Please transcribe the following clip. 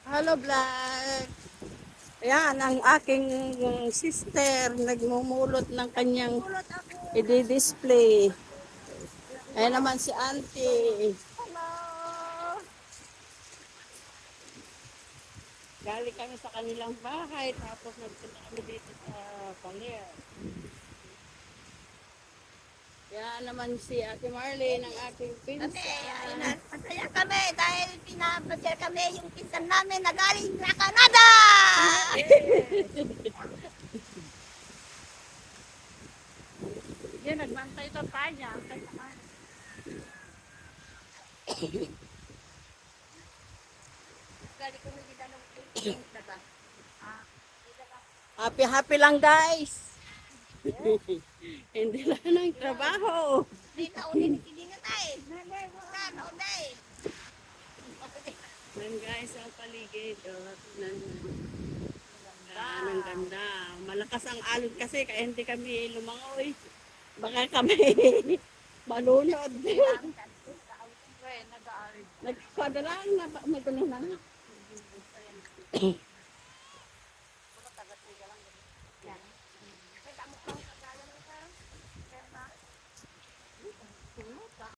Hello, vlog. Ayan, ang aking sister nagmumulot ng kanyang i-display. Ayan naman si auntie. Hello! Galing kami sa kanilang bahay, tapos nagpunta kami dito sa Baler. Yan naman si Ate Marlene, ang aking Kami, pinsan. masaya kami dahil pinapasyal kami yung pinsan namin na galing sa Canada! Yan, nagbantay ito tayo. Galing kami dito ng pinsan, diba? Happy lang guys. Hindi lang ng trabaho. Hindi na ulit kilingan ay. Sana ulit. Yan guys, ang paligid. Oh, tingnan mo. Ang ganda. Malakas ang alon kasi kaya hindi kami lumangoy. Baka kami malunod. Nagkakada lang na magulo na.